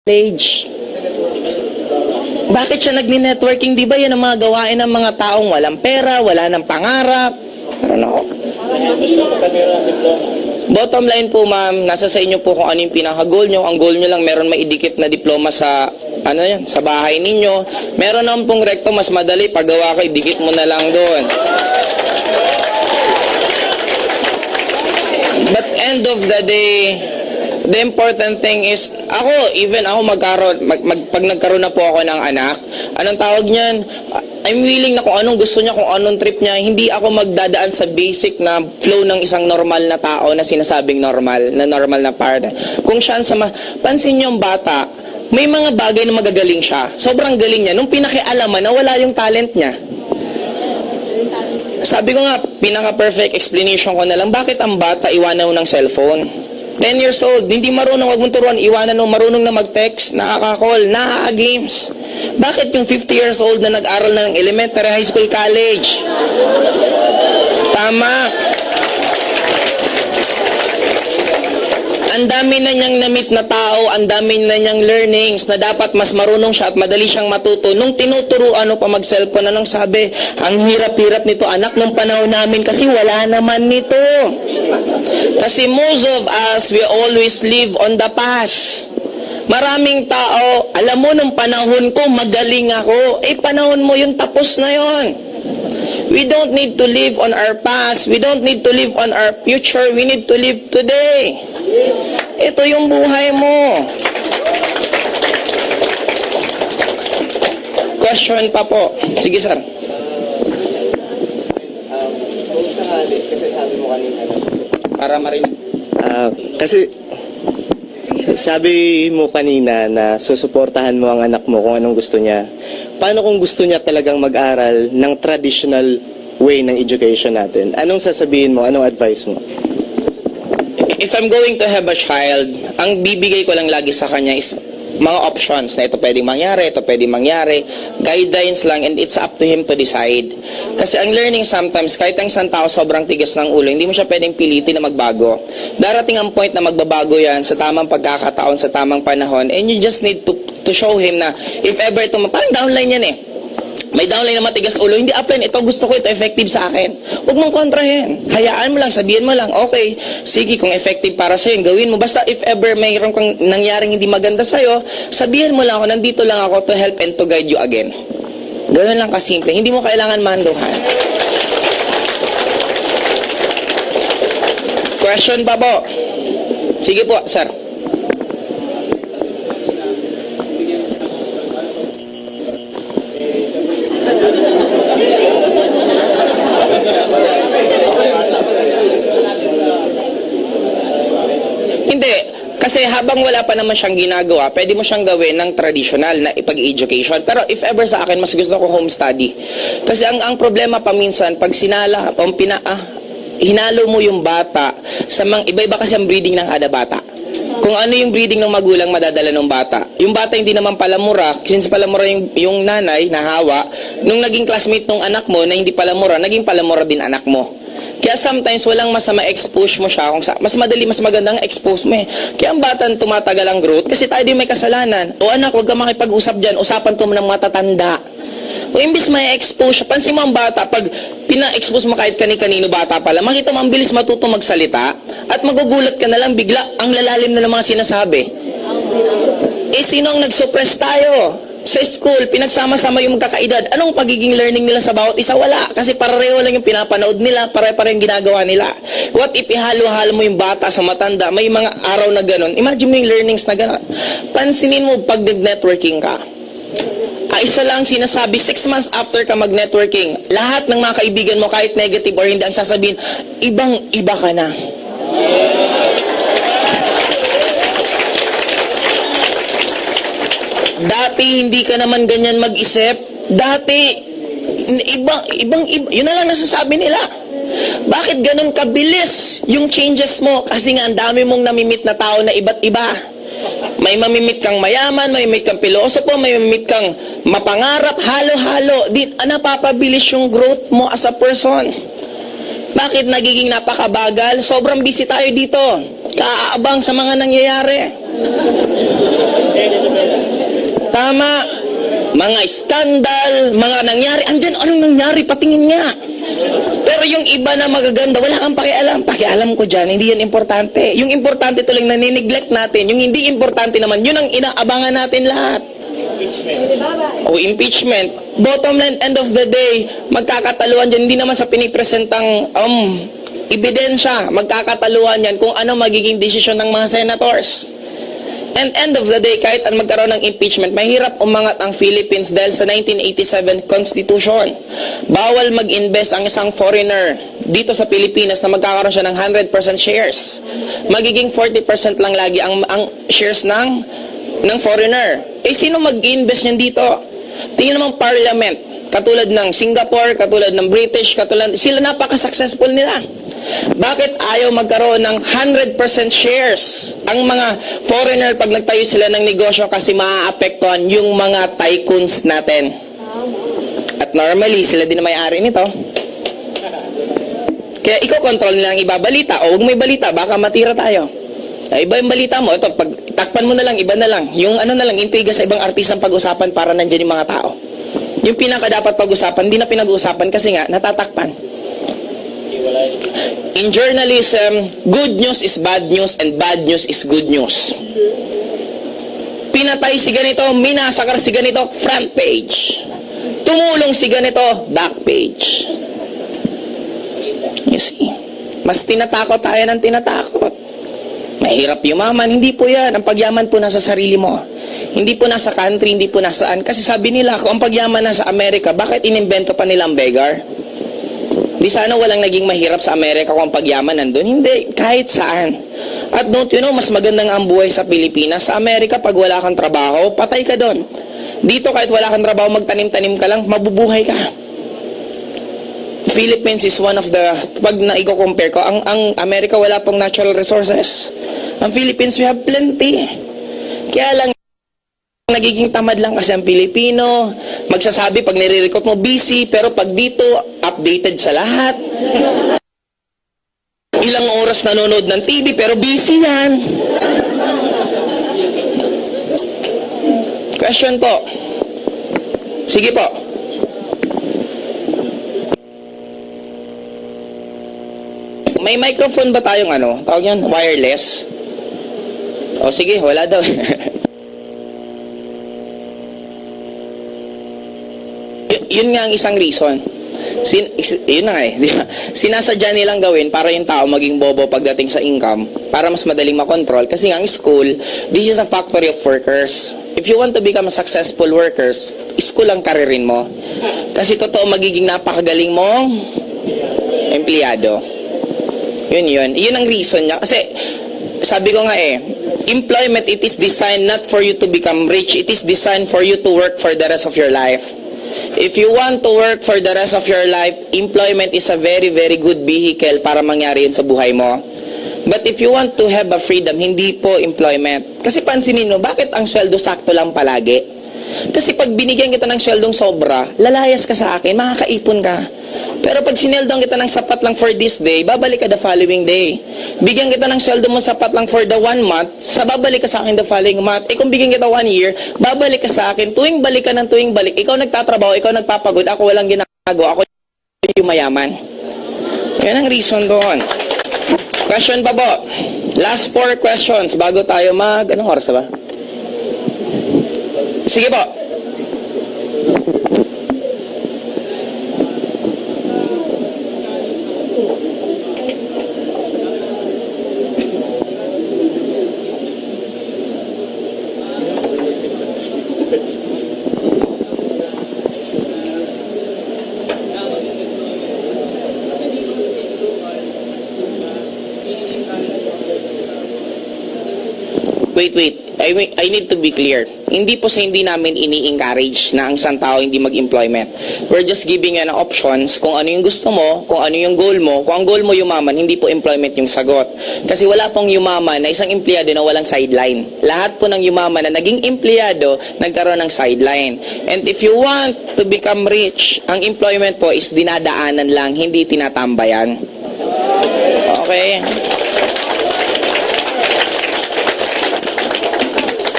college. Bakit siya nagni-networking? Di ba yan ang mga gawain ng mga taong walang pera, wala ng pangarap? Pero no. Bottom line po ma'am, nasa sa inyo po kung ano yung pinaka-goal nyo. Ang goal nyo lang, meron maidikit na diploma sa sa bahay ninyo. Meron naman pong recto, mas madali. Paggawa kayo, dikit mo na lang doon. But end of the day, the important thing is, pag nagkaroon na po ako ng anak, anong tawag niyan? I'm willing na kung anong gusto niya, kung anong trip niya, hindi ako magdadaan sa basic na flow ng isang normal na tao na sinasabing normal na partner. Kung siya pansin niyo yung bata, may mga bagay na magagaling siya. Sobrang galing niya. Nung pinakialaman na wala yung talent niya. Sabi ko nga, pinaka-perfect explanation ko na lang, bakit ang bata iwanan mo ng cellphone? 10 years old, hindi marunong, wag mong turuan, iwanan mo, marunong na mag-text, nakaka-call, nakaka-games. Bakit yung 50 years old na nag-aral na ng elementary, high school, college? Tama. Ang dami na niyang na-meet na tao, ang dami na niyang learnings na dapat mas marunong siya at madali siyang matuto. Nung tinuturuan pa mag-cellphone, anong sabi? Ang hirap-hirap nito, anak, nung panahon namin kasi wala naman nito. Kasi most of us, we always live on the past. Maraming tao, alam mo, nung panahon ko, magaling ako. Panahon mo yun, tapos na yun. We don't need to live on our past. We don't need to live on our future. We need to live today. Ito yung buhay mo. Question pa po. Sige, sir. Kasi sabi mo kanina. Para marinig. Kasi sabi mo kanina na susuportahan mo ang anak mo kung anong gusto niya. Paano kung gusto niya talagang mag-aral ng traditional way ng education natin? Anong sasabihin mo? Anong advice mo? If I'm going to have a child, ang bibigay ko lang lagi sa kanya is mga options na ito pwedeng mangyari, guidelines lang, and it's up to him to decide. Kasi ang learning sometimes, kahit ang isang tao sobrang tigas ng ulo, hindi mo siya pwedeng pilitin na magbago. Darating ang point na magbabago yan sa tamang pagkakataon, sa tamang panahon, and you just need to show him na if ever ito, parang downline yan may downline na matigas ulo, hindi upline, ito gusto ko, ito effective sa akin. Huwag mong kontrahin. Hayaan mo lang, sabihin mo lang, okay, sige, kung effective para sa'yo, gawin mo. Basta if ever mayroon kang nangyaring hindi maganda sa'yo, sabihin mo lang ako, nandito lang ako to help and to guide you again. Ganoon lang kasimple. Hindi mo kailangan manduhan. Question pa po? Sige po, sir. Hindi. Kasi habang wala pa naman siyang ginagawa, pwede mo siyang gawin ng traditional na ipag-education. Pero if ever sa akin, mas gusto ko home study. Kasi ang problema paminsan, pag hinalo mo yung bata sa mga iba-iba kasi ang breeding ng kada bata. Kung ano yung breeding ng magulang, madadala ng bata. Yung bata hindi naman palamura, since palamura yung nanay, nahawa, nung naging classmate ng anak mo na hindi palamura, naging palamura din anak mo. Kaya sometimes walang masama expose mo siya, mas madali, mas magandang expose mo Kaya ang bata tumatagal ang growth kasi tayo din may kasalanan. O anak, huwag ka makipag-usap dyan, usapan to ng matatanda. O imbis may expose siya, pansin mo ang bata, pag pina-expose mo kahit kani-kanino bata pala, makita mo ang bilis matuto magsalita at magugulat ka na lang bigla ang lalalim na ng mga sinasabi. Sino ang nag-suppress tayo? Sa school, pinagsama-sama yung magkakaedad. Anong pagiging learning nila sa bawat isa? Wala. Kasi pareho lang yung pinapanood nila, pare-pare yung ginagawa nila. What if ihalo-halo mo yung bata sa matanda, may mga araw na gano'n. Imagine mo yung learnings na gano'n. Pansinin mo pag nag-networking ka. Isa lang sinasabi, 6 months after ka mag-networking, lahat ng mga kaibigan mo, kahit negative or hindi, ang sasabihin, ibang-iba ka na. Dati hindi ka naman ganyan mag-isip. Dati ibang yun na lang nasasabi nila. Bakit ganun kabilis yung changes mo? Kasi nga ang dami mong namimit na tao na iba't iba. May mamimit kang mayaman, may mamimit kang pilosopo, may mamimit kang mapangarap, halo-halo. Napapabilis yung growth mo as a person. Bakit nagiging napakabagal? Sobrang busy tayo dito. Kaaabang sa mga nangyayari. Tama. Mga skandal, mga nangyari. Andyan, anong nangyari? Patingin nga. Pero yung iba na magaganda, wala kang pakialam. Pakialam ko dyan, hindi yan importante. Yung importante ito lang na nineglect natin. Yung hindi importante naman, yun ang inaabangan natin lahat. O impeachment. Bottom line, end of the day, magkakataluan dyan. Hindi naman sa pinipresentang ebidensya. Magkakataluan yan kung ano magiging desisyon ng mga senators. And end of the day, kahit magkaroon ng impeachment, mahirap umangat ang Philippines dahil sa 1987 Constitution. Bawal mag-invest ang isang foreigner dito sa Pilipinas na magkakaroon siya ng 100% shares. Magiging 40% lang lagi ang shares ng foreigner. Eh, sino mag-invest niyan dito? Tingnan naman parliament. Katulad ng Singapore, katulad ng British, sila napaka-successful nila. Bakit ayaw magkaroon ng 100% shares ang mga foreigner pag nagtayo sila ng negosyo kasi maaapektuhan yung mga tycoons natin? At normally, sila din na may-ari nito. Kaya ikaw control nila ang ibabalita o huwag may balita, baka matira tayo. Iba yung balita mo, ito, pag takpan mo na lang, iba na lang. Yung ano na lang, intriga sa ibang artistang pag-usapan para nandyan yung mga tao. Yung pinaka dapat pag-usapan, hindi na pinag-usapan kasi nga, natatakpan. In journalism, good news is bad news and bad news is good news. Pinatay si ganito, minasakar si ganito, front page. Tumulong si ganito, back page. You see, mas tinatakot tayo ng tinatakot. Mahirap yumaman, hindi po yan. Ang pagyaman po nasa sarili mo. Hindi po nasa country, hindi po nasaan. Kasi sabi nila, kung ang pagyaman nasa Amerika, bakit inimbento pa nila ang beggar? Di sana walang naging mahirap sa Amerika kung ang pagyaman nandun. Hindi, kahit saan. At don't you know, mas maganda nga ang buhay sa Pilipinas. Sa Amerika, pag wala kang trabaho, patay ka doon. Dito, kahit wala kang trabaho, magtanim-tanim ka lang, mabubuhay ka. Philippines is one of the, pag na-compare ko, ang Amerika wala pong natural resources. Ang Philippines, we have plenty. Kaya lang, nagiging tamad lang kasi ang Pilipino, magsasabi pag nire-recruit mo busy, pero pag dito, updated sa lahat. Ilang oras nanonood ng TV, pero busy yan. Question po. Sige po. May microphone ba tayong tawag yan, wireless? O sige, wala daw. Yun nga ang isang reason. Yun na nga eh. Sinasadya nilang gawin para yung tao maging bobo pagdating sa income, para mas madaling makontrol. Kasi nga ang school, this is a factory of workers. If you want to become a successful workers, school ang karirin mo. Kasi totoo magiging napakagaling mong empleyado. Yun ang reason niya. Kasi sabi ko nga employment, it is designed not for you to become rich. It is designed for you to work for the rest of your life. If you want to work for the rest of your life, employment is a very, very good vehicle para mangyari yun sa buhay mo. But if you want to have a freedom, hindi po employment. Kasi pansinin mo, bakit ang sweldo sakto lang palagi? Kasi pag binigyan kita ng sweldong sobra, lalayas ka sa akin, makakaipon ka. Pero pag sineldong kita ng sapat lang for this day, babalik ka the following day. Bigyan kita ng sweldo mo sapat lang for the 1 month, babalik ka sa akin the following month. Kung bigyan kita 1 year, babalik ka sa akin. Tuwing balik ka ng tuwing balik. Ikaw nagtatrabaho, ikaw nagpapagod, ako walang ginagawa, ako yung mayaman. Yan ang reason doon. Question pa po. Last 4 questions bago tayo anong oras na ba? Sige po. Wait. I need to be clear. Hindi po sa hindi namin ini-encourage na ang isang tao hindi mag-employment. We're just giving you options kung ano yung gusto mo, kung ano yung goal mo. Kung ang goal mo yumaman, hindi po employment yung sagot. Kasi wala pong yumaman na isang empleyado na walang sideline. Lahat po ng yumaman na naging empleyado, nagkaroon ng sideline. And if you want to become rich, ang employment po is dinadaanan lang, hindi tinatambayan. Okay?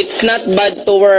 It's not bad to work.